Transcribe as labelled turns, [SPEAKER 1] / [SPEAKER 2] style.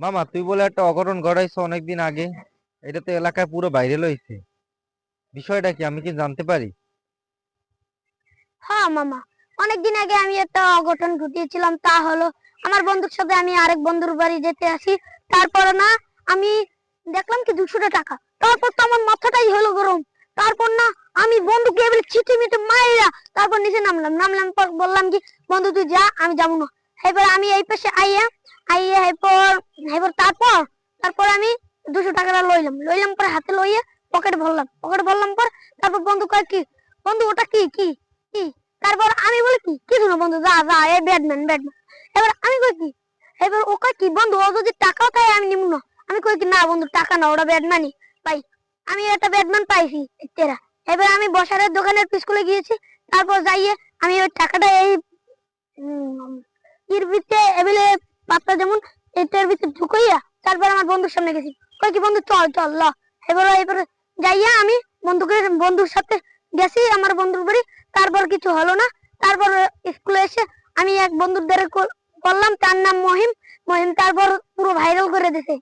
[SPEAKER 1] মামা তুই বলে একটা অঘটন ঘটাইছো অনেকদিন আগে। এটা তো এলাকায় পুরো ভাইরাল হয়েছে। বিষয়টা কি, আমি কি জানতে পারি?
[SPEAKER 2] হ্যাঁ মামা, অনেকদিন আগে আমি একটা অঘটন ঘটিয়েছিলাম। তা হলো, আমার বন্ধুর সাথে আমি আরেক বন্ধুর বাড়ি যেতে আসি। তারপরে না, আমি দেখলাম কি 200 টাকা। তারপর তো আমার মাথাটাই হলো গরম। তারপর না, আমি বন্ধুকে এবার ছিটে মিটে মাইরা তারপর নিচে নামলাম পর বললাম কি, বন্ধু তুই যা, আমি যাবো না। এবার আমি এই পাশে আইয়া আইয়া এরপর এবার তারপর তারপর আমি 200 টাকাটা লইলাম পরে হাতে লইয়া পকেটে ভরলাম পর তারপর বন্ধু কয় কি, বন্ধু ওটা কি কি কি? তারপর আমি বলি কি, কিছু না বন্ধু, যা যা, এই ব্যাটম্যান। এবার আমি কই কি, এবার ও কয় কি, বন্ধু ও যদি টাকাও চায় আমি নিব না। আমি কই কি, না বন্ধু টাকা না, ওটা ব্যাটম্যানই ভাই। আমি একটা ব্যাটম্যান পাইছি তেরা। এবার আমি বসারের দোকানের পিছনে গিয়েছি। তারপর যাইয়ে আমি ওই টাকাটা এই এর ভিতরে এবেলে পাত্তা যেমন এটার ভিতরে ঢুকাইয়া তারপর আমার বন্ধুর সামনে গেছি। কই কি, বন্ধু চল চল ল। এবার যাইয়া আমি বন্ধুর সাথে গেছি আমার বন্ধুর বাড়ি। তারপর কিছু হলো না। তারপর স্কুলে এসে আমি এক বন্ধুর দ্বারা করলাম, তার নাম মহিম। তারপর পুরো ভাইরাল করে দিছে।